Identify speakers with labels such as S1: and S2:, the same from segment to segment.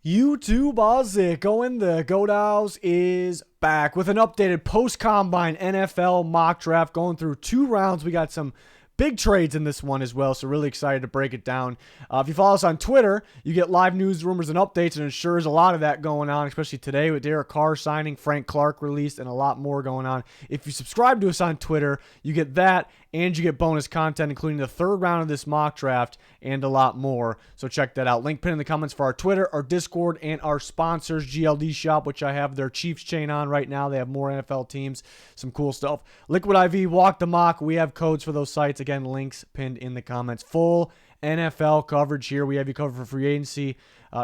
S1: YouTube, how's it going? The Godows is back with an updated post-combine NFL mock draft going through 2 rounds. We got some big trades in this one as well, so really excited to break it down. If you follow us on Twitter, you get live news, rumors, and updates, and sure is a lot of that going on, especially today with Derek Carr signing, Frank Clark released, and a lot more going on. If you subscribe to us on Twitter, you get that, and you get bonus content, including the 3rd round of this mock draft and a lot more. So check that out. Link pinned in the comments for our Twitter, our Discord, and our sponsors, GLD Shop, which I have their Chiefs chain on right now. They have more NFL teams, some cool stuff. Liquid IV, Walk the Mock. We have codes for those sites. Again, links pinned in the comments. Full NFL coverage here. We have you covered for free agency,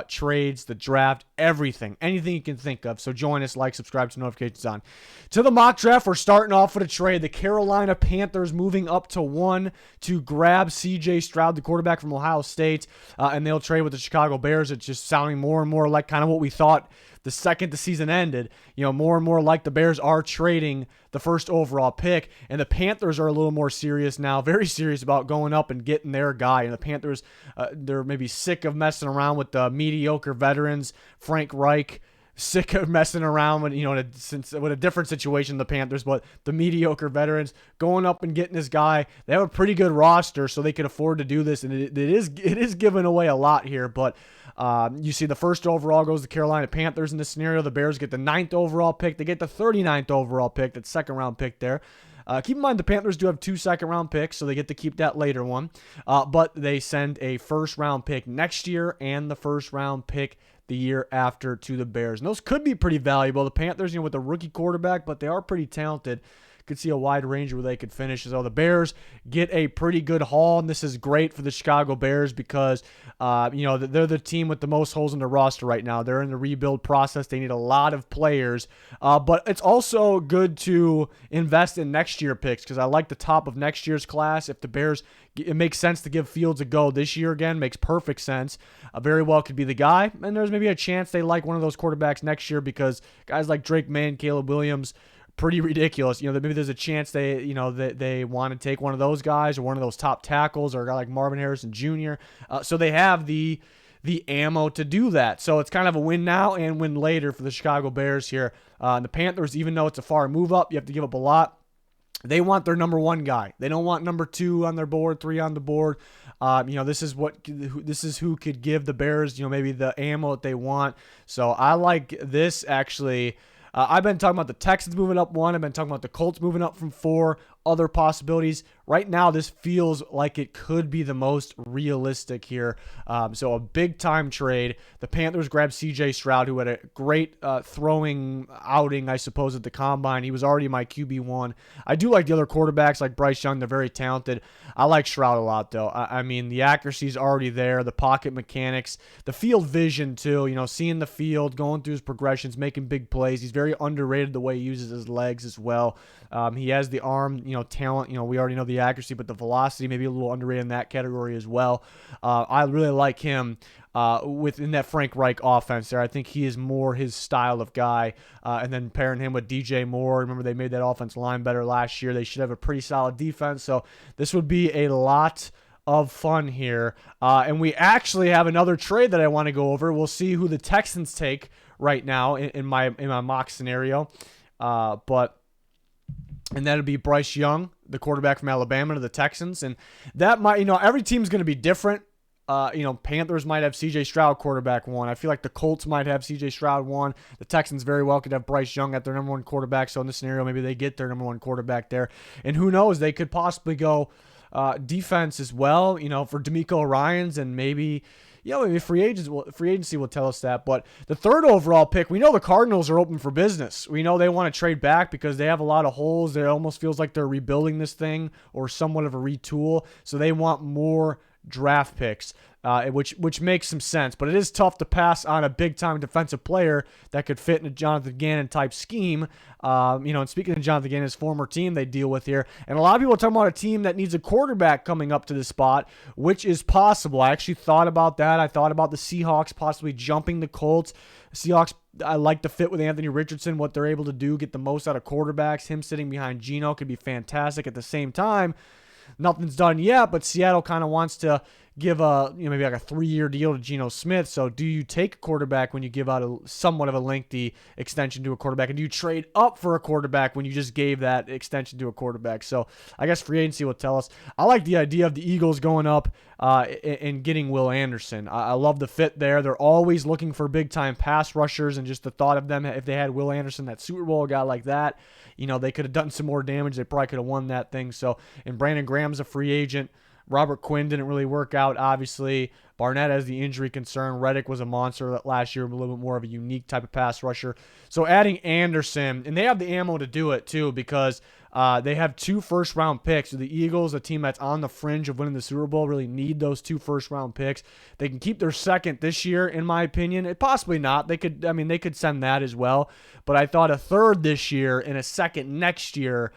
S1: trades, the draft, everything. Anything you can think of. So join us, like, subscribe, to notifications on. To the mock draft, we're starting off with a trade. The Carolina Panthers moving up to 1 to grab C.J. Stroud, the quarterback from Ohio State, and they'll trade with the Chicago Bears. It's just sounding more and more like kind of what we thought the second the season ended. You know, more and more like the Bears are trading the 1st overall pick, and the Panthers are a little more serious now, very serious about going up and getting their guy. And the Panthers, they're maybe sick of messing around with the mediocre veterans. Frank Reich, sick of messing around with, with a different situation, the Panthers, but the mediocre veterans going up and getting this guy. They have a pretty good roster, so they can afford to do this, and it is giving away a lot here. But you see the 1st overall goes to Carolina Panthers in this scenario. The Bears get the 9th overall pick. They get the 39th overall pick, that 2nd round pick there. Keep in mind the Panthers do have 2 2nd-round picks, so they get to keep that later one. But they send a 1st-round pick next year and the 1st-round pick the year after to the Bears. And those could be pretty valuable. The Panthers, with a rookie quarterback, but they are pretty talented. Could see a wide range where they could finish. So the Bears get a pretty good haul, and this is great for the Chicago Bears because, they're the team with the most holes in their roster right now. They're in the rebuild process. They need a lot of players, but it's also good to invest in next year picks because I like the top of next year's class. If the Bears, it makes sense to give Fields a go this year again. Makes perfect sense. Very well could be the guy, and there's maybe a chance they like one of those quarterbacks next year because guys like Drake May and Caleb Williams, pretty ridiculous. Maybe there's a chance they want to take one of those guys or one of those top tackles or a guy like Marvin Harrison Jr. So they have the ammo to do that. So it's kind of a win now and win later for the Chicago Bears here. And the Panthers, even though it's a far move up, you have to give up a lot. They want their number 1 guy. They don't want number 2 on their board, 3 on the board. This is who could give the Bears, maybe the ammo that they want. So I like this actually. I've been talking about the Texans moving up 1. I've been talking about the Colts moving up from 4. Other possibilities. Right now, this feels like it could be the most realistic here. So a big-time trade. The Panthers grabbed C.J. Stroud, who had a great throwing outing, I suppose, at the Combine. He was already my QB1. I do like the other quarterbacks, like Bryce Young. They're very talented. I like Stroud a lot, though. I mean, the accuracy's already there. The pocket mechanics. The field vision, too. Seeing the field, going through his progressions, making big plays. He's very underrated the way he uses his legs as well. He has the arm, talent. We already know the accuracy, but the velocity maybe a little underrated in that category as well. I really like him within that Frank Reich offense there. I think he is more his style of guy. And then pairing him with DJ Moore. Remember, they made that offensive line better last year. They should have a pretty solid defense. So this would be a lot of fun here. And we actually have another trade that I want to go over. We'll see who the Texans take right now in my mock scenario. And that'll be Bryce Young, the quarterback from Alabama, to the Texans. And that might, every team's going to be different. Panthers might have C.J. Stroud quarterback 1. I feel like the Colts might have C.J. Stroud 1. The Texans very well could have Bryce Young at their number 1 quarterback. So in this scenario, maybe they get their number 1 quarterback there. And who knows, they could possibly go defense as well, for D'Amico Ryans and maybe free agency will tell us that. But the 3rd overall pick, we know the Cardinals are open for business. We know they want to trade back because they have a lot of holes. It almost feels like they're rebuilding this thing or somewhat of a retool. So they want more draft picks, which makes some sense. But it is tough to pass on a big-time defensive player that could fit in a Jonathan Gannon-type scheme. And speaking of Jonathan Gannon's former team they deal with here, and a lot of people are talking about a team that needs a quarterback coming up to this spot, which is possible. I actually thought about that. I thought about the Seahawks possibly jumping the Colts. Seahawks, I like the fit with Anthony Richardson, what they're able to do, get the most out of quarterbacks. Him sitting behind Geno could be fantastic. At the same time, nothing's done yet, but Seattle kind of wants to give maybe like a 3-year deal to Geno Smith. So do you take a quarterback when you give out a somewhat of a lengthy extension to a quarterback, and do you trade up for a quarterback when you just gave that extension to a quarterback? So I guess free agency will tell us. I like the idea of the Eagles going up and getting Will Anderson. I love the fit there. They're always looking for big time pass rushers, and just the thought of them, if they had Will Anderson, that Super Bowl guy like that, they could have done some more damage. They probably could have won that thing. So, and Brandon Graham's a free agent. Robert Quinn didn't really work out, obviously. Barnett has the injury concern. Reddick was a monster last year, a little bit more of a unique type of pass rusher. So adding Anderson, and they have the ammo to do it too, because they have 2 first-round picks. So the Eagles, a team that's on the fringe of winning the Super Bowl, really need those 2 first-round picks. They can keep their second this year, in my opinion. Possibly not. They could send that as well. But I thought a third this year and a second next year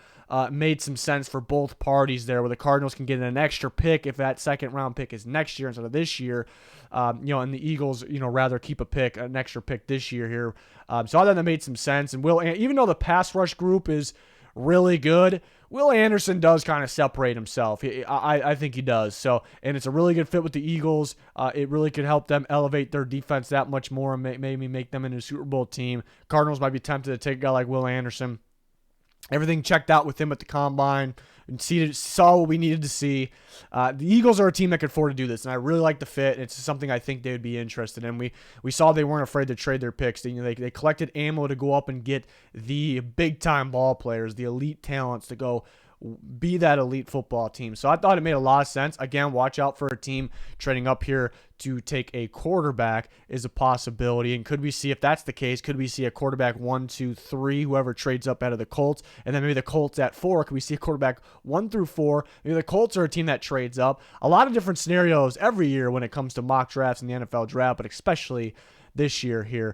S1: made some sense for both parties there, where the Cardinals can get an extra pick if that second-round pick is next year instead of this year. And the Eagles, rather keep an extra pick this year here. So I thought that made some sense. And even though the pass rush group is really good, Will Anderson does kind of separate himself. I think he does. So, and it's a really good fit with the Eagles. It really could help them elevate their defense that much more and maybe make them into a Super Bowl team. Cardinals might be tempted to take a guy like Will Anderson. Everything checked out with him at the combine and saw what we needed to see. The Eagles are a team that could afford to do this, and I really like the fit. It's something I think they would be interested in. We saw they weren't afraid to trade their picks. They collected ammo to go up and get the big-time ball players, the elite talents to go be that elite football team. So I thought it made a lot of sense. Again, watch out for a team trading up here to take a quarterback is a possibility. And could we see, if that's the case, could we see a quarterback 1, 2, 3, whoever trades up out of the Colts, and then maybe the Colts at 4? Could we see a quarterback 1 through 4? Maybe the Colts are a team that trades up. A lot of different scenarios every year when it comes to mock drafts in the NFL draft, but especially this year here.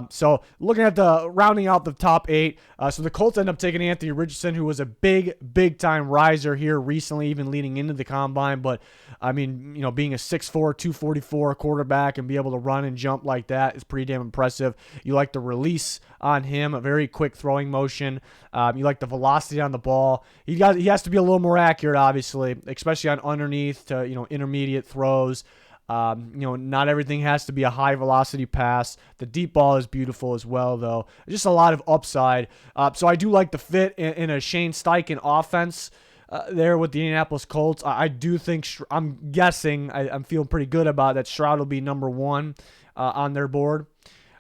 S1: So looking at rounding out the top 8, so the Colts end up taking Anthony Richardson, who was a big time riser here recently, even leading into the combine. But I mean, being a 6'4", 244 quarterback and be able to run and jump like that is pretty damn impressive. You like the release on him, a very quick throwing motion. You like the velocity on the ball. He has to be a little more accurate, obviously, especially on underneath to intermediate throws. Not everything has to be a high velocity pass. The deep ball is beautiful as well, though. Just a lot of upside. So I do like the fit in a Shane Steichen offense there with the Indianapolis Colts. I do think, I'm guessing, I'm feeling pretty good about that Stroud will be number 1 on their board.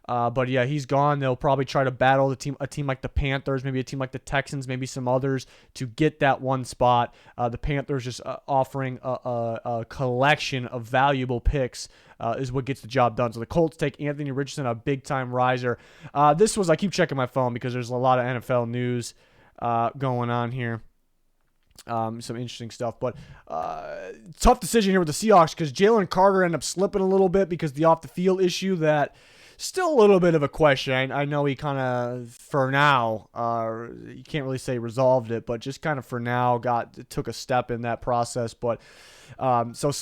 S1: But yeah, he's gone. They'll probably try to battle a team like the Panthers, maybe a team like the Texans, maybe some others to get that 1 spot. The Panthers just offering a collection of valuable picks is what gets the job done. So the Colts take Anthony Richardson, a big-time riser. I keep checking my phone because there's a lot of NFL news going on here. Some interesting stuff, but tough decision here with the Seahawks because Jalen Carter ended up slipping a little bit because the off-the-field issue that still a little bit of a question. I know he kind of, for now, you can't really say resolved it, but just kind of for now took a step in that process. But so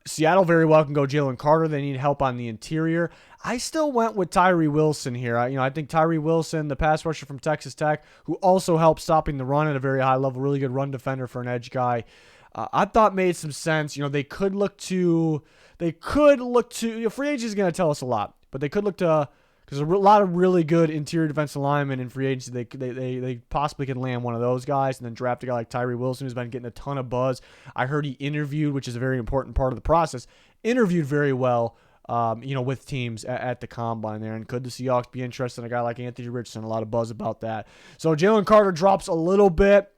S1: Seattle very well can go Jalen Carter. They need help on the interior. I still went with Tyree Wilson here. I think Tyree Wilson, the pass rusher from Texas Tech, who also helps stopping the run at a very high level, really good run defender for an edge guy. I thought made some sense. They could look to free agency is going to tell us a lot. But they could look to, because there's a lot of really good interior defensive linemen in free agency. They possibly could land one of those guys and then draft a guy like Tyree Wilson, who's been getting a ton of buzz. I heard he interviewed, which is a very important part of the process, interviewed very well, with teams at the combine there. And could the Seahawks be interested in a guy like Anthony Richardson? A lot of buzz about that. So Jalen Carter drops a little bit.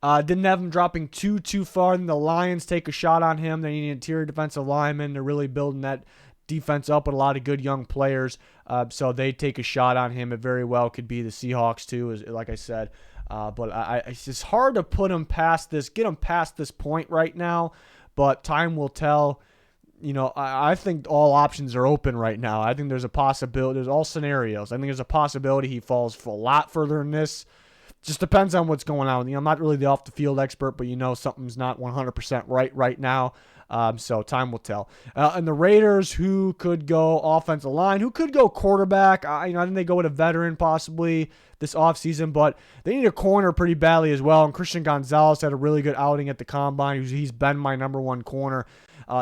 S1: Didn't have him dropping too far. Then the Lions take a shot on him. They need an interior defensive lineman. They're really building that defense up with a lot of good young players. So they take a shot on him. It very well could be the Seahawks too, like I said. But it's just hard to get him past this point right now. But time will tell. I think all options are open right now. I think there's a possibility. There's all scenarios. I think there's a possibility he falls for a lot further than this. Just depends on what's going on. I'm not really the off-the-field expert, but something's not 100% right now. So time will tell. And the Raiders, who could go offensive line, who could go quarterback. I think they go with a veteran possibly this offseason, but they need a corner pretty badly as well. And Christian Gonzalez had a really good outing at the combine. He's been my number 1 corner.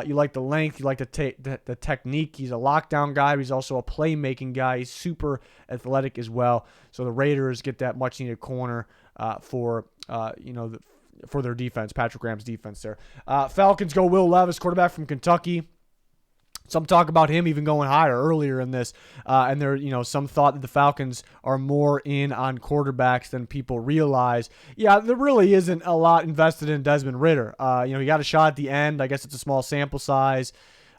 S1: You like the length. You like the technique. He's a lockdown guy, but he's also a playmaking guy. He's super athletic as well. So the Raiders get that much-needed corner for their defense, Patrick Graham's defense there. Falcons go Will Levis, quarterback from Kentucky. Some talk about him even going higher earlier in this, and there, some thought that the Falcons are more in on quarterbacks than people realize. Yeah, there really isn't a lot invested in Desmond Ridder. He got a shot at the end. I guess it's a small sample size.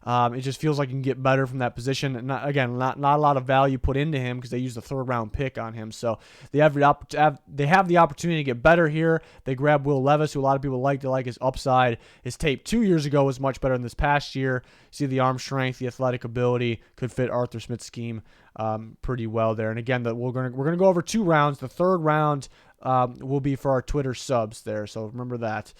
S1: It just feels like you can get better from that position. And not a lot of value put into him because they used a third-round pick on him. So they have the opportunity to get better here. They grab Will Levis, who a lot of people like. They like his upside. His tape 2 years ago was much better than this past year. See the arm strength, the athletic ability could fit Arthur Smith's scheme pretty well there. And again, we're gonna go over 2 rounds. The third round will be for our Twitter subs there, so remember that.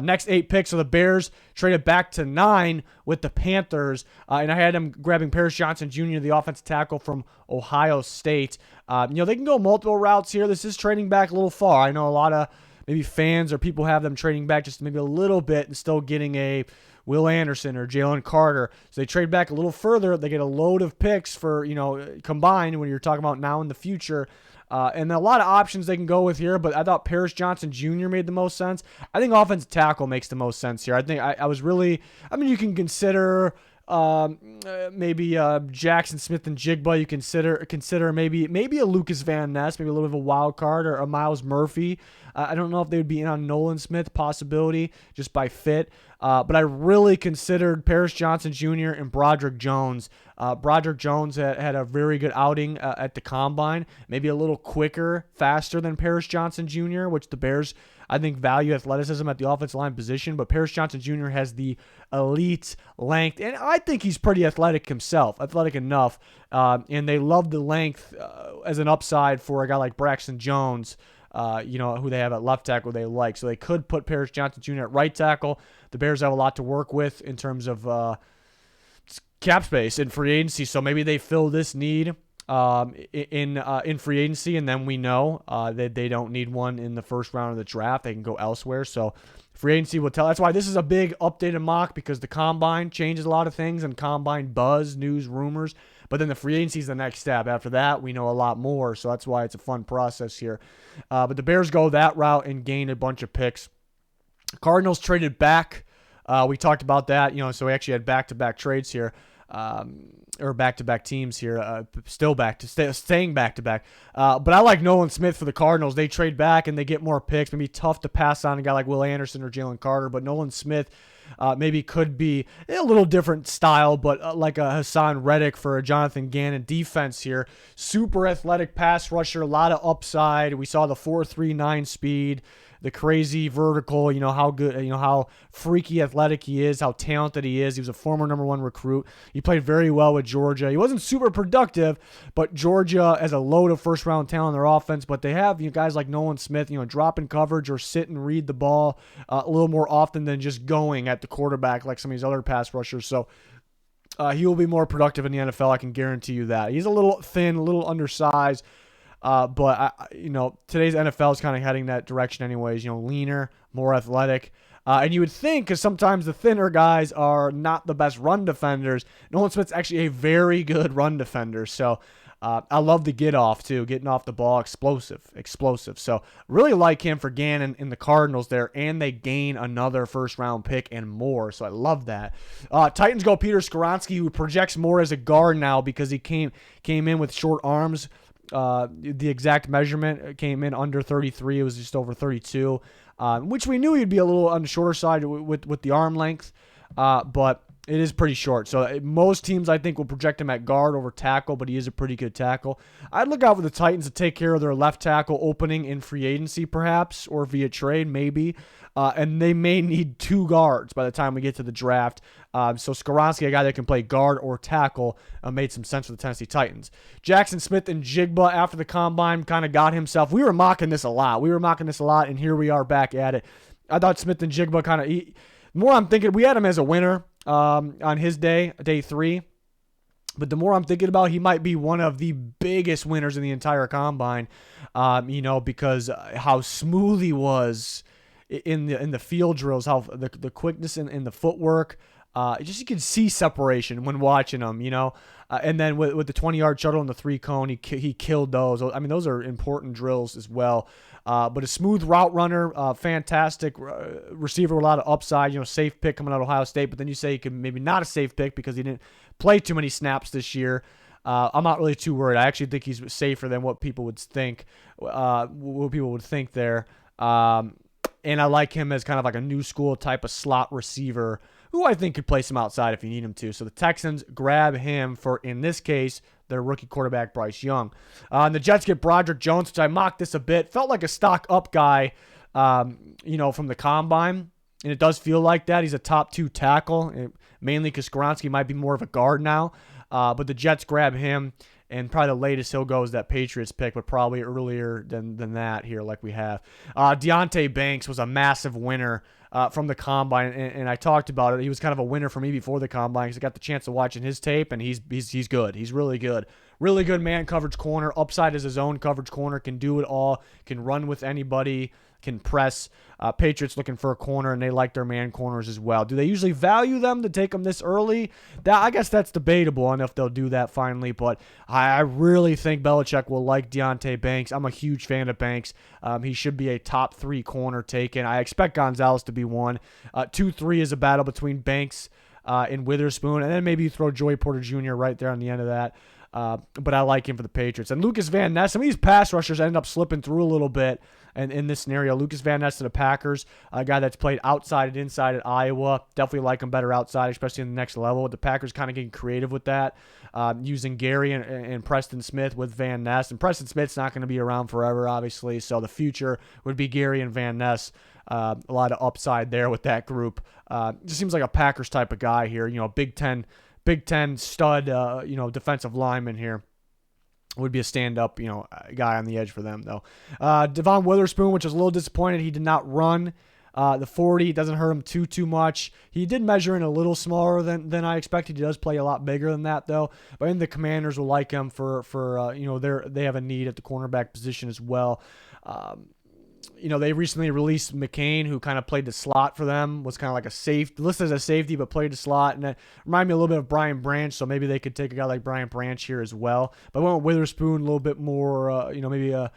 S1: Next 8 picks are the Bears traded back to 9 with the Panthers, and I had them grabbing Paris Johnson Jr., the offensive tackle from Ohio State. They can go multiple routes here. This is trading back a little far. I know a lot of maybe fans or people have them trading back just maybe a little bit and still getting a Will Anderson or Jalen Carter. So they trade back a little further. They get a load of picks for, combined when you're talking about now in the future. And a lot of options they can go with here, but I thought Paris Johnson Jr. made the most sense. I think offensive tackle makes the most sense here. I think you can consider maybe Jaxon Smith-Njigba. You consider maybe a Lucas Van Ness, maybe a little bit of a wild card, or a Miles Murphy. I don't know if they would be in on Nolan Smith, possibility just by fit. But I really considered Paris Johnson Jr. and Broderick Jones. Broderick Jones had a very good outing at the Combine, maybe a little quicker, faster than Paris Johnson Jr., which the Bears, I think, value athleticism at the offensive line position. But Paris Johnson Jr. has the elite length, and I think he's pretty athletic himself, athletic enough. And they love the length as an upside for a guy like Braxton Jones, who they have at left tackle they like. So they could put Paris Johnson Jr. at right tackle. The Bears have a lot to work with in terms of cap space in free agency. So maybe they fill this need in free agency, and then we know that they don't need one in the first round of the draft. They can go elsewhere. So free agency will tell. That's why this is a big updated mock, because the Combine changes a lot of things, and Combine buzz, news, rumors. But then the free agency is the next step. After that, we know a lot more. So that's why it's a fun process here. But the Bears go that route and gain a bunch of picks. Cardinals traded back. We talked about that. So we actually had back-to-back trades here. Or back-to-back teams here, staying back-to-back. But I like Nolan Smith for the Cardinals. They trade back and they get more picks. Maybe tough to pass on a guy like Will Anderson or Jalen Carter, but Nolan Smith maybe could be a little different style, but like a Hassan Reddick for a Jonathan Gannon defense here. Super athletic pass rusher, a lot of upside. We saw the 4.39 speed, the crazy vertical, how good, how freaky athletic he is, how talented he is. He was a former number 1 recruit. He played very well with Georgia. He wasn't super productive, but Georgia has a load of first-round talent in their offense, but they have guys like Nolan Smith, drop in coverage or sit and read the ball a little more often than just going at the quarterback like some of these other pass rushers. So he will be more productive in the NFL. I can guarantee you that. He's a little thin, a little undersized. But today's NFL is kind of heading that direction anyways, leaner, more athletic. And you would think, because sometimes the thinner guys are not the best run defenders, Nolan Smith's actually a very good run defender. So I love the get off too, getting off the ball, explosive. So really like him for Gannon in the Cardinals there, and they gain another first round pick and more. So I love that. Titans go Peter Skoronski, who projects more as a guard now because he came in with short arms. The exact measurement came in under 33. It was just over 32, which we knew he'd be a little on the shorter side with the arm length, but it is pretty short. So most teams, I think, will project him at guard over tackle, but he is a pretty good tackle. I'd look out for the Titans to take care of their left tackle opening in free agency, perhaps, or via trade, maybe. And they may need 2 guards by the time we get to the draft. So Skoronski, a guy that can play guard or tackle, made some sense for the Tennessee Titans. Jaxon Smith-Njigba, after the Combine, kind of got himself. We were mocking this a lot, and here we are back at it. I thought Smith-Njigba kind of, more I'm thinking, we had him as a winner on his day 3. But the more I'm thinking about, he might be one of the biggest winners in the entire Combine, because how smooth he was in the field drills, how the quickness in the footwork, Just you can see separation when watching him, and then with the 20-yard shuttle and the 3-cone, he killed those. I mean, those are important drills as well. But a smooth route runner, fantastic receiver with a lot of upside, safe pick coming out of Ohio State. But then you say he could maybe not a safe pick because he didn't play too many snaps this year. I'm not really too worried. I actually think he's safer than what people would think. There. And I like him as kind of like a new school type of slot receiver who I think could play some outside if you need him to. So the Texans grab him for, in this case, their rookie quarterback, Bryce Young. And the Jets get Broderick Jones, which I mocked this a bit. Felt like a stock up guy, from the combine. And it does feel like that. He's a top 2 tackle, mainly because Skoronski might be more of a guard now. But the Jets grab him. And probably the latest he'll go is that Patriots pick, but probably earlier than that here like we have. Deonte Banks was a massive winner from the combine, and I talked about it. He was kind of a winner for me before the combine because I got the chance of watching his tape, and he's good. He's really good. Really good man coverage corner. Upside is his own coverage corner. Can do it all. Can run with anybody. Can press. Patriots looking for a corner, and they like their man corners as well. Do they usually value them to take them this early? I guess that's debatable on if they'll do that finally, but I really think Belichick will like Deonte Banks. I'm a huge fan of Banks. He should be a top 3 corner taken. I expect Gonzalez to be one. 2-3 is a battle between Banks and Witherspoon, and then maybe you throw Joey Porter Jr. right there on the end of that. But I like him for the Patriots. And Lucas Van Ness, some of these pass rushers end up slipping through a little bit. And in this scenario, Lucas Van Ness to the Packers, a guy that's played outside and inside at Iowa. Definitely like him better outside, especially in the next level. The Packers kind of getting creative with that, using Gary and Preston Smith with Van Ness. And Preston Smith's not going to be around forever, obviously. So the future would be Gary and Van Ness. A lot of upside there with that group. Just seems like a Packers type of guy here. Big Ten stud, defensive lineman here. Would be a stand-up, guy on the edge for them, though. Devon Witherspoon, which was a little disappointed. He did not run the 40. It doesn't hurt him too much. He did measure in a little smaller than I expected. He does play a lot bigger than that, though. But I think the Commanders will like him for they have a need at the cornerback position as well. They recently released McCain, who kind of played the slot for them, was kind of like a safety, listed as a safety, but played the slot. And that reminded me a little bit of Brian Branch, so maybe they could take a guy like Brian Branch here as well. But I went with Witherspoon, a little bit more, maybe a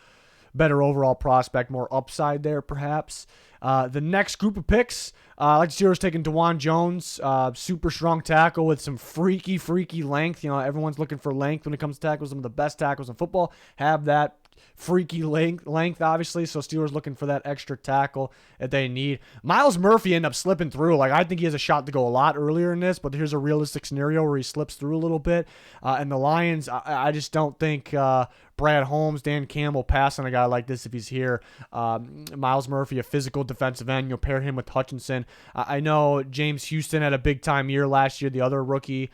S1: better overall prospect, more upside there perhaps. The next group of picks, I like to see us taking DeJuan Jones, super strong tackle with some freaky length. Everyone's looking for length when it comes to tackles. Some of the best tackles in football have that freaky length, obviously. So Steelers looking for that extra tackle that they need. Myles Murphy ended up slipping through. I think he has a shot to go a lot earlier in this, but here's a realistic scenario where he slips through a little bit. And the Lions, I just don't think Brad Holmes, Dan Campbell pass on a guy like this if he's here. Myles Murphy, a physical defensive end. You'll pair him with Hutchinson. I know James Houston had a big-time year last year, the other rookie.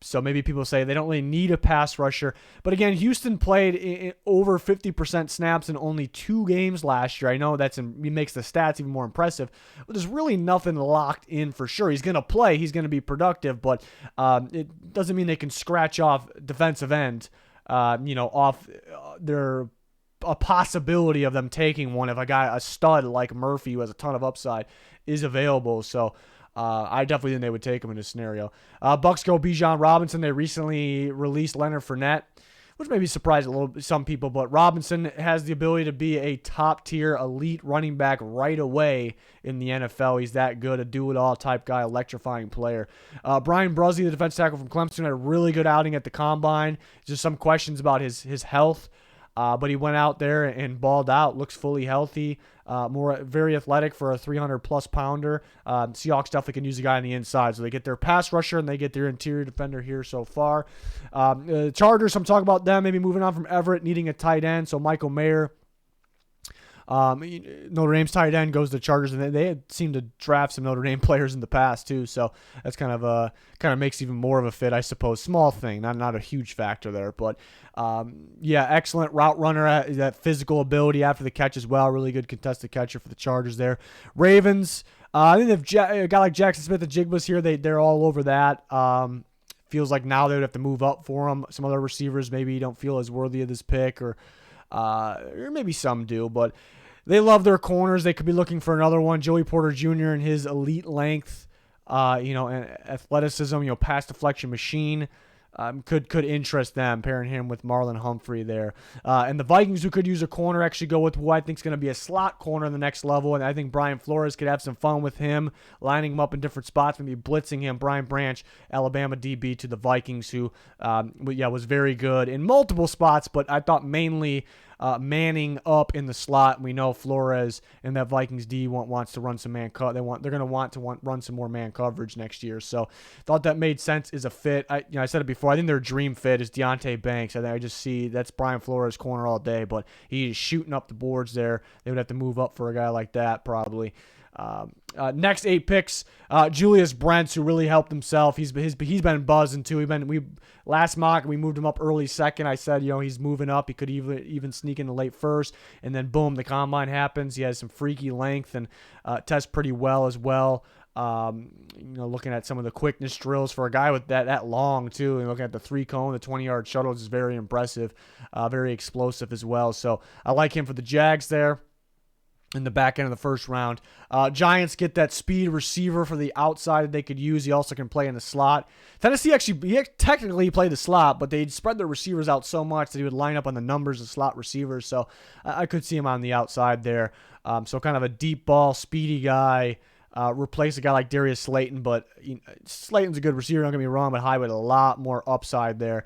S1: So maybe people say they don't really need a pass rusher. But again, Houston played in over 50% snaps in only 2 games last year. I know he makes the stats even more impressive. But there's really nothing locked in for sure. He's going to play. He's going to be productive. But it doesn't mean they can scratch off defensive end, off their a possibility of them taking one if a stud like Murphy, who has a ton of upside, is available. So I definitely think they would take him in this scenario. Bucks go Bijan Robinson. They recently released Leonard Fournette, which maybe surprised some people, but Robinson has the ability to be a top-tier elite running back right away in the NFL. He's that good, a do-it-all type guy, electrifying player. Brian Bruzzi, the defense tackle from Clemson, had a really good outing at the Combine. Just some questions about his health. But he went out there and balled out, looks fully healthy, very athletic for a 300-plus pounder. Seahawks definitely can use a guy on the inside. So they get their pass rusher and they get their interior defender here so far. Chargers, I'm talking about them, maybe moving on from Everett, needing a tight end. So Michael Mayer, Notre Dame's tight end, goes to the Chargers, and they had seemed to draft some Notre Dame players in the past too. So that's kind of makes even more of a fit, I suppose. Small thing, not a huge factor there, but excellent route runner, that physical ability after the catch as well. Really good contested catcher for the Chargers there. Ravens, I think if a guy like Jaxon Smith-Njigba's here, they're all over that. Feels like now they would have to move up for him. Some other receivers maybe don't feel as worthy of this pick, or maybe some do, but they love their corners. They could be looking for another one. Joey Porter Jr. and his elite length. and athleticism, pass deflection machine. Could interest them, pairing him with Marlon Humphrey there. And the Vikings, who could use a corner, actually go with who I think is going to be a slot corner in the next level. And I think Brian Flores could have some fun with him, lining him up in different spots, maybe blitzing him. Brian Branch, Alabama DB to the Vikings, who was very good in multiple spots, but I thought mainly manning up in the slot. We know Flores and that Vikings D wants to run some man cut. They're going to want to run some more man coverage next year. So thought that made sense as a fit. I said it before. I think their dream fit is Deonte Banks. I just see that's Brian Flores corner all day, but he's shooting up the boards there. They would have to move up for a guy like that probably. Next 8 picks, Julius Brents, who really helped himself. He's been buzzing too. Last mock we moved him up early second. I said he's moving up. He could even sneak into late first, and then boom, the combine happens. He has some freaky length and tests pretty well as well. Looking at some of the quickness drills for a guy with that long too, and looking at the 3-cone, the 20-yard shuttles is very impressive, very explosive as well. So I like him for the Jags there. In the back end of the first round. Giants get that speed receiver for the outside that they could use. He also can play in the slot. Tennessee he technically played the slot, but they'd spread their receivers out so much that he would line up on the numbers of slot receivers. So I could see him on the outside there. So kind of a deep ball, speedy guy. Replace a guy like Darius Slayton, but Slayton's a good receiver, don't get me wrong, but high with a lot more upside there.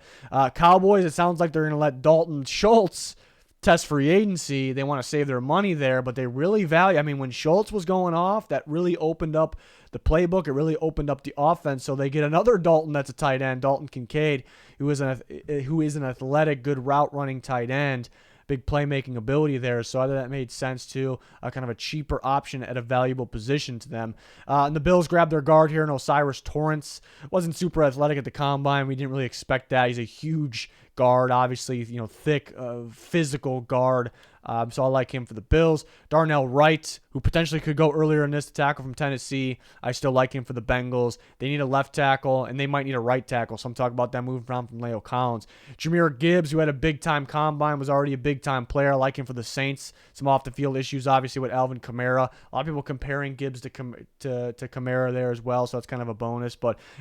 S1: Cowboys, it sounds like they're going to let Dalton Schultz test free agency. They want to save their money there, but they really value. When Schultz was going off, that really opened up the playbook. It really opened up the offense. So they get another Dalton that's a tight end, Dalton Kincaid, who is an athletic, good route running tight end. Big playmaking ability there, so I thought that made sense too. Kind of a cheaper option at a valuable position to them. And the Bills grabbed their guard here in Osiris Torrance. Wasn't super athletic at the combine. We didn't really expect that. He's a huge guard, obviously, thick, physical guard. So I like him for the Bills. Darnell Wright, who potentially could go earlier in this tackle from Tennessee. I still like him for the Bengals. They need a left tackle, and they might need a right tackle. So I'm talking about that moving around from Leo Collins. Jahmyr Gibbs, who had a big-time combine, was already a big-time player. I like him for the Saints. Some off-the-field issues, obviously, with Alvin Kamara. A lot of people comparing Gibbs to Kamara there as well, so it's kind of a bonus.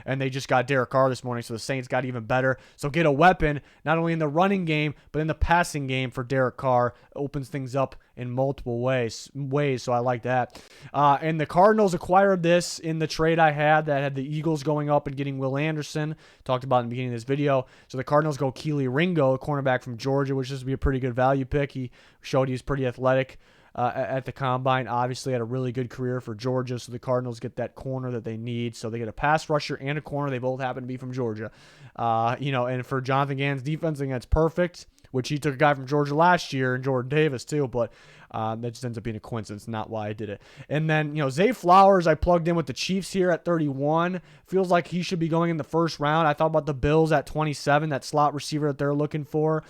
S1: And they just got Derek Carr this morning, so the Saints got even better. So get a weapon, not only in the running game, but in the passing game for Derek Carr. Opens things up in multiple ways, so I like that. And the Cardinals acquired this in the trade I had that had the Eagles going up and getting Will Anderson, talked about in the beginning of this video. So the Cardinals go Keely Ringo, a cornerback from Georgia, which is be a pretty good value pick. He showed he was pretty athletic at the combine. Obviously had a really good career for Georgia, so the Cardinals get that corner that they need. So they get a pass rusher and a corner. They both happen to be from Georgia. And for Jonathan Gannon's defense, I think that's perfect, which he took a guy from Georgia last year, and Jordan Davis too, but that just ends up being a coincidence, not why I did it. And then, Zay Flowers, I plugged in with the Chiefs here at 31. Feels like he should be going in the first round. I thought about the Bills at 27, that slot receiver that they're looking for.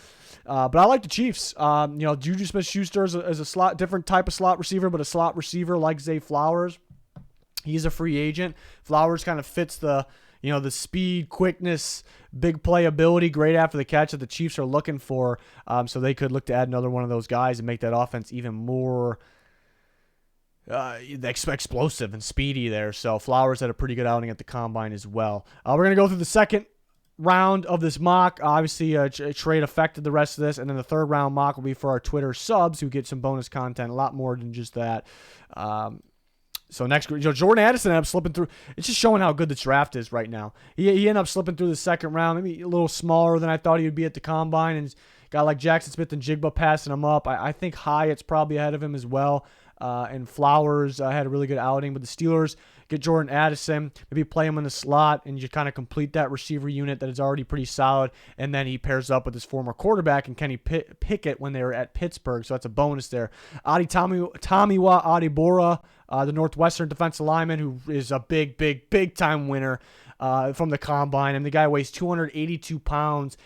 S1: But I like the Chiefs. Juju Smith-Schuster is a slot, different type of slot receiver, but a slot receiver like Zay Flowers. He's a free agent. Flowers kind of fits the speed, quickness, big playability, great after the catch that the Chiefs are looking for. So they could look to add another one of those guys and make that offense even more explosive and speedy there. So Flowers had a pretty good outing at the combine as well. We're going to go through the second round of this mock. Obviously, a trade affected the rest of this. And then the third round mock will be for our Twitter subs who get some bonus content, a lot more than just that. So next, Jordan Addison ended up slipping through. It's just showing how good the draft is right now. He ended up slipping through the second round, maybe a little smaller than I thought he would be at the combine. And a guy like Jaxon Smith-Njigba passing him up. I think Hyatt's probably ahead of him as well. And Flowers had a really good outing. But the Steelers get Jordan Addison, maybe play him in the slot, and you kind of complete that receiver unit that is already pretty solid. And then he pairs up with his former quarterback and Kenny Pickett when they were at Pittsburgh. So that's a bonus there. Tamiwa Adibora, the Northwestern defensive lineman, who is a big time winner from the combine. And the guy weighs 282 pounds.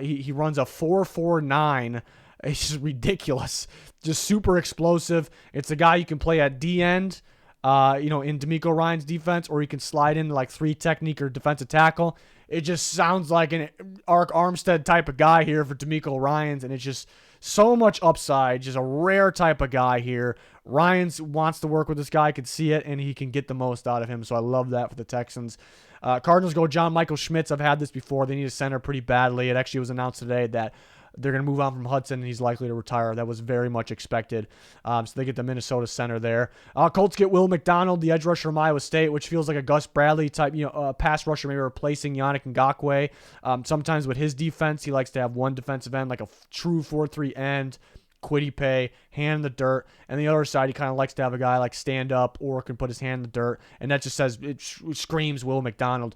S1: He runs a 4.49. It's just ridiculous. Just super explosive. It's a guy you can play at D end, in DeMeco Ryans' defense, or you can slide in like 3 technique or defensive tackle. it just sounds like an Ark Armstead type of guy here for D'Amico Ryans, and it's just so much upside, just a rare type of guy here. Ryans wants to work with this guy, could see it, and he can get the most out of him, so I love that for the Texans. Cardinals go John Michael Schmitz. I've had this before. They need a center pretty badly. It actually was announced today that they're going to move on from Hudson, and he's likely to retire. That was very much expected. So they get the Minnesota center there. Colts get Will McDonald, the edge rusher from Iowa State, which feels like a Gus Bradley type, pass rusher, maybe replacing Yannick Ngakoue. Sometimes with his defense, he likes to have one defensive end, like a true 4-3 end, quiddy pay, hand in the dirt. And the other side, he kind of likes to have a guy like stand up or can put his hand in the dirt. And that just says, it screams Will McDonald.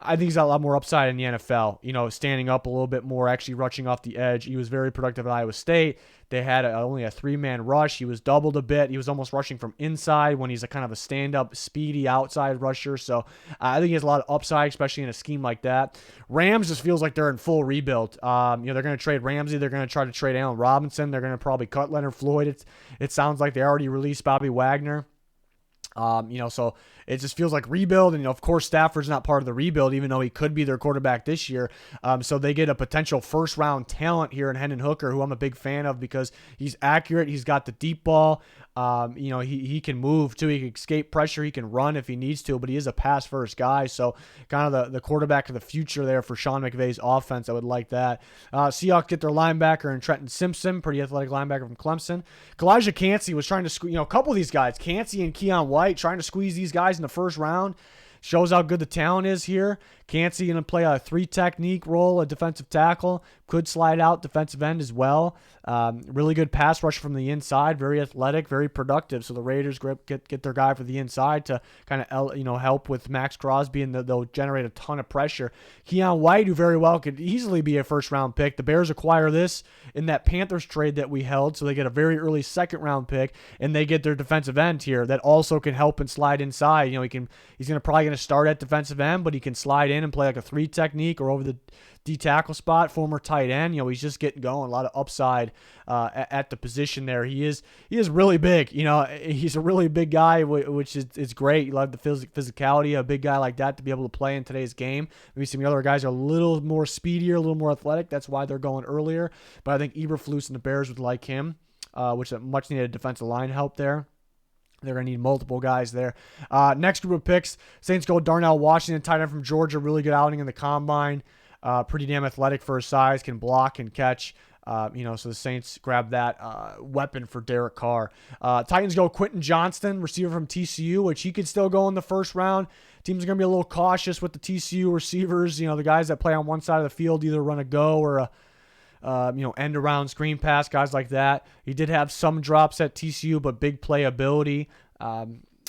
S1: I think he's got a lot more upside in the NFL, standing up a little bit more, actually rushing off the edge. He was very productive at Iowa State. They had only a 3-man rush. He was doubled a bit. He was almost rushing from inside when he's a kind of a stand-up, speedy outside rusher. So I think he has a lot of upside, especially in a scheme like that. Rams just feels like they're in full rebuild. They're going to trade Ramsey. They're going to try to trade Allen Robinson. They're going to probably cut Leonard Floyd. It sounds like they already released Bobby Wagner. So it just feels like rebuild. And, of course, Stafford's not part of the rebuild, even though he could be their quarterback this year. So they get a potential first-round talent here in Hendon Hooker, who I'm a big fan of because he's accurate. He's got the deep ball. He can move, too. He can escape pressure. He can run if he needs to, but he is a pass-first guy. So kind of the quarterback of the future there for Sean McVay's offense. I would like that. Seahawks get their linebacker in Trenton Simpson, pretty athletic linebacker from Clemson. Kalijah Kancey was trying to squeeze, a couple of these guys, Kancey and Keon White, trying to squeeze these guys in the first round. Shows how good the talent is here. Kancey going to play a 3-technique role, a defensive tackle. Could slide out defensive end as well. Really good pass rush from the inside. Very athletic, very productive. So the Raiders get their guy for the inside to kind of help with Max Crosby, and they'll generate a ton of pressure. Keon White, who very well could easily be a first-round pick. The Bears acquire this in that Panthers trade that we held, so they get a very early second-round pick, and they get their defensive end here that also can help and slide inside. He's probably going to start at defensive end, but he can slide in and play like a 3-technique or over the D tackle spot, former tight end. He's just getting going. A lot of upside at the position there. He is really big. He's a really big guy, which is great. You love the physicality. A big guy like that to be able to play in today's game. Maybe some of the other guys are a little more speedier, a little more athletic. That's why they're going earlier. But I think Eberflus and the Bears would like him, which is much needed defensive line help there. They're going to need multiple guys there. Next group of picks, Saints go Darnell Washington, tight end from Georgia. Really good outing in the combine. Pretty damn athletic for his size, can block and catch. So the Saints grab that weapon for Derek Carr. Titans go Quentin Johnston, receiver from TCU, which he could still go in the first round. Teams are going to be a little cautious with the TCU receivers. The guys that play on one side of the field either run a go or a end around screen pass, guys like that. He did have some drops at TCU, but big playability.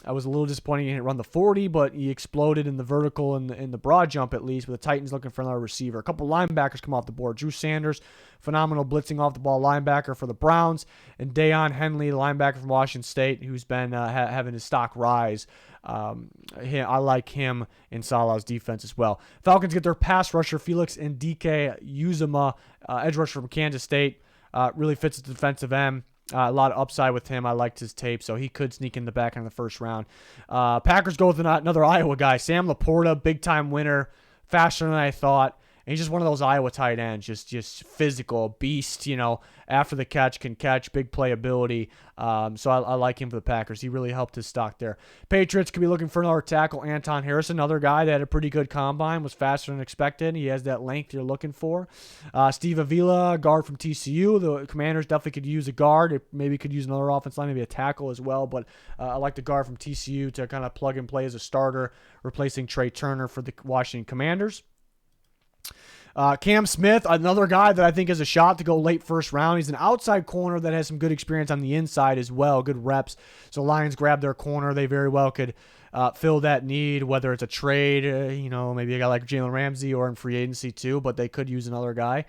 S1: I was a little disappointed he didn't run the 40, but he exploded in the vertical and in the broad jump at least, with the Titans looking for another receiver. A couple linebackers come off the board. Drew Sanders, phenomenal blitzing off the ball linebacker for the Browns, and Deion Henley, the linebacker from Washington State, who's been having his stock rise. I like him in Salah's defense as well. Falcons get their pass rusher, Felix Ndike Uzama, edge rusher from Kansas State. Really fits the defensive end. A lot of upside with him. I liked his tape, so he could sneak in the back end of the first round. Packers go with another Iowa guy, Sam Laporta, big-time winner, faster than I thought. And he's just one of those Iowa tight ends, just physical, beast, after the catch, can catch, big playability. So I like him for the Packers. He really helped his stock there. Patriots could be looking for another tackle, Anton Harrison, another guy that had a pretty good combine, was faster than expected. He has that length you're looking for. Steve Avila, guard from TCU. The Commanders definitely could use a guard. It maybe could use another offense line, maybe a tackle as well. But I like the guard from TCU to kind of plug and play as a starter, replacing Trey Turner for the Washington Commanders. Cam Smith, another guy that I think has a shot to go late first round. He's an outside corner that has some good experience on the inside as well, good reps. So Lions grab their corner. They very well could fill that need, whether it's a trade, maybe a guy like Jalen Ramsey or in free agency too, but they could use another guy.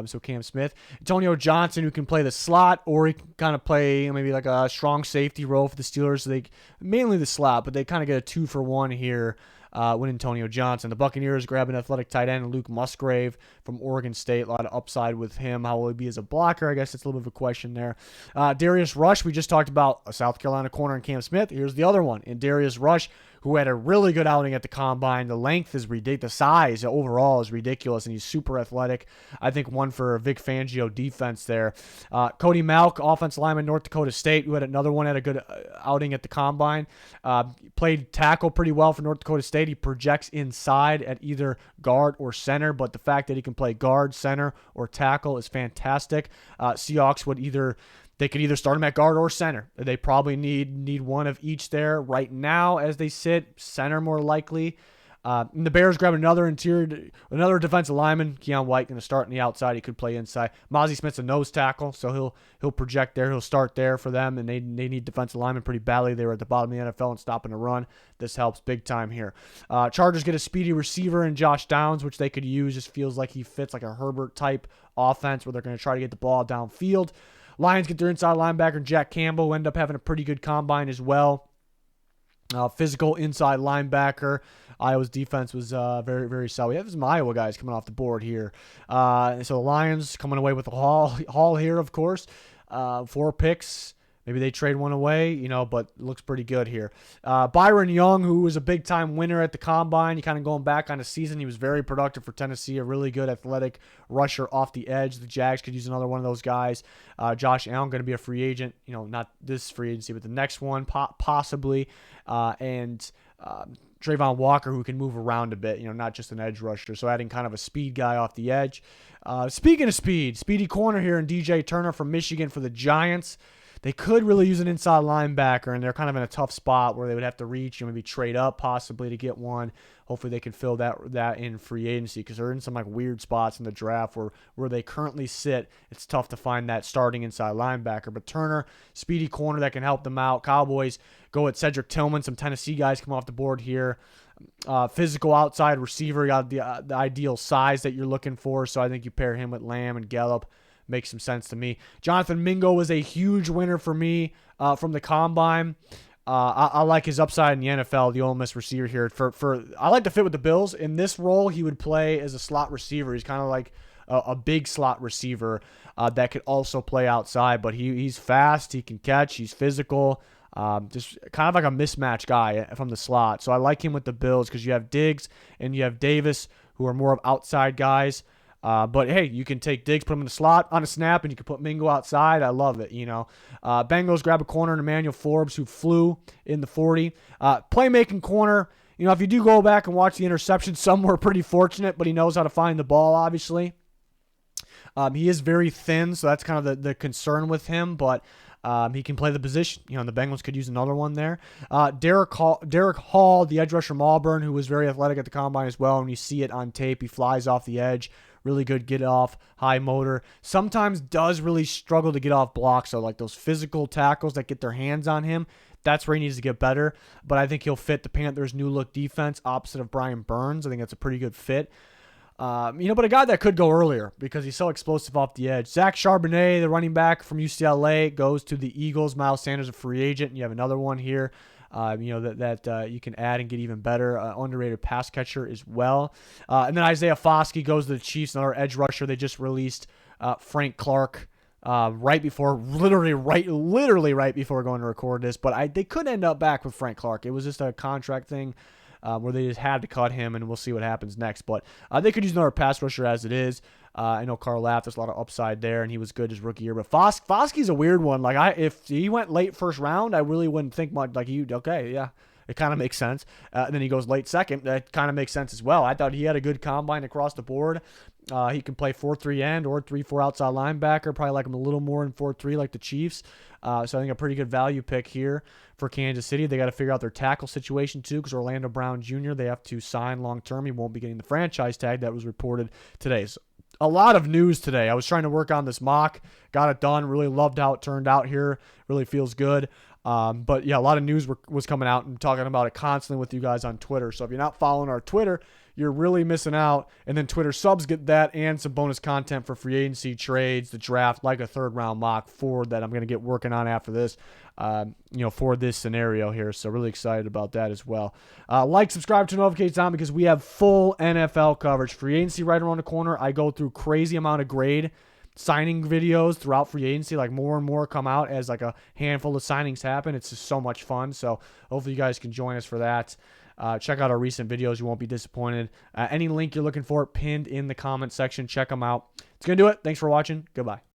S1: So Cam Smith. Antonio Johnson, who can play the slot, or he can kind of play maybe like a strong safety role for the Steelers. So they mainly the slot, but they kind of get a 2-for-1 here. With Antonio Johnson. The Buccaneers grab an athletic tight end, Luke Musgrave from Oregon State. A lot of upside with him. How will he be as a blocker? I guess that's a little bit of a question there. Darius Rush, we just talked about a South Carolina corner and Cam Smith. Here's the other one, and Darius Rush, who had a really good outing at the combine. The length is ridiculous. The size overall is ridiculous, and he's super athletic. I think one for Vic Fangio defense there. Cody Malk, offensive lineman, North Dakota State, who had another one, had a good outing at the combine. Played tackle pretty well for North Dakota State. He projects inside at either guard or center, but the fact that he can play guard, center, or tackle is fantastic. Seahawks they could either start him at guard or center. They probably need one of each there right now as they sit. Center more likely. And the Bears grab another defensive lineman. Keon White going to start on the outside. He could play inside. Mozzie Smith's a nose tackle, so he'll project there. He'll start there for them, and they need defensive linemen pretty badly. They were at the bottom of the NFL and stopping the run. This helps big time here. Chargers get a speedy receiver in Josh Downs, which they could use. Just feels like he fits like a Herbert-type offense where they're going to try to get the ball downfield. Lions get their inside linebacker, Jack Campbell, who ended up having a pretty good combine as well. Physical inside linebacker. Iowa's defense was very, very solid. We have some Iowa guys coming off the board here. So the Lions coming away with a haul here, of course. 4 picks. Maybe they trade one away, but looks pretty good here. Byron Young, who was a big-time winner at the Combine, kind of going back on the season. He was very productive for Tennessee, a really good athletic rusher off the edge. The Jags could use another one of those guys. Josh Allen going to be a free agent, not this free agency, but the next one possibly. And Trayvon Walker, who can move around a bit, not just an edge rusher. So adding kind of a speed guy off the edge. Speaking of speed, speedy corner here in DJ Turner from Michigan for the Giants. They could really use an inside linebacker, and they're kind of in a tough spot where they would have to reach and maybe trade up possibly to get one. Hopefully they can fill that in free agency because they're in some weird spots in the draft where they currently sit. It's tough to find that starting inside linebacker. But Turner, speedy corner that can help them out. Cowboys go at Cedric Tillman. Some Tennessee guys come off the board here. Physical outside receiver, got the ideal size that you're looking for. So I think you pair him with Lamb and Gallup. Makes some sense to me. Jonathan Mingo was a huge winner for me from the Combine. I like his upside in the NFL, the Ole Miss receiver here. I like to fit with the Bills. In this role, he would play as a slot receiver. He's kind of like a big slot receiver that could also play outside, but he's fast. He can catch. He's physical. Just kind of like a mismatch guy from the slot. So I like him with the Bills because you have Diggs and you have Davis, who are more of outside guys. But hey, you can take Diggs, put him in the slot on a snap, and you can put Mingo outside. I love it, Bengals grab a corner in Emmanuel Forbes, who flew in the 40. Playmaking corner, if you do go back and watch the interception, some were pretty fortunate, but he knows how to find the ball, obviously. He is very thin, so that's kind of the concern with him, but he can play the position. The Bengals could use another one there. Derek Hall, the edge rusher from Auburn, who was very athletic at the Combine as well. And you see it on tape. He flies off the edge. Really good get off, high motor. Sometimes does really struggle to get off blocks. So like those physical tackles that get their hands on him, that's where he needs to get better. But I think he'll fit the Panthers' new look defense opposite of Brian Burns. I think that's a pretty good fit. But a guy that could go earlier because he's so explosive off the edge. Zach Charbonnet, the running back from UCLA, goes to the Eagles. Miles Sanders, a free agent. And you have another one here, that you can add and get even better. Underrated pass catcher as well. And then Isaiah Foskey goes to the Chiefs, another edge rusher. They just released Frank Clark literally right before going to record this. But they could end up back with Frank Clark. It was just a contract thing. Where they just had to cut him, and we'll see what happens next. But they could use another pass rusher as it is. I know Carl Laff, there's a lot of upside there, and he was good his rookie year. But Foskey's a weird one. If he went late first round, I really wouldn't think much. It kind of makes sense. And then he goes late second. That kind of makes sense as well. I thought he had a good combine across the board. He can play 4-3 end or 3-4 outside linebacker. Probably like him a little more in 4-3 like the Chiefs. So I think a pretty good value pick here for Kansas City. They got to figure out their tackle situation too because Orlando Brown Jr., they have to sign long-term. He won't be getting the franchise tag that was reported today. So a lot of news today. I was trying to work on this mock. Got it done. Really loved how it turned out here. Really feels good. But yeah, a lot of news was coming out and talking about it constantly with you guys on Twitter. So if you're not following our Twitter, you're really missing out. And then Twitter subs get that and some bonus content for free agency trades, the draft, like a third round mock for that I'm going to get working on after this, for this scenario here. So really excited about that as well. Subscribe to notifications on because we have full NFL coverage. Free agency right around the corner. I go through crazy amount of grade signing videos throughout free agency. Like more and more come out as like a handful of signings happen. It's just so much fun. So hopefully you guys can join us for that. Check out our recent videos. You won't be disappointed. Any link you're looking for pinned in the comment section. Check them out. It's going to do it. Thanks for watching. Goodbye.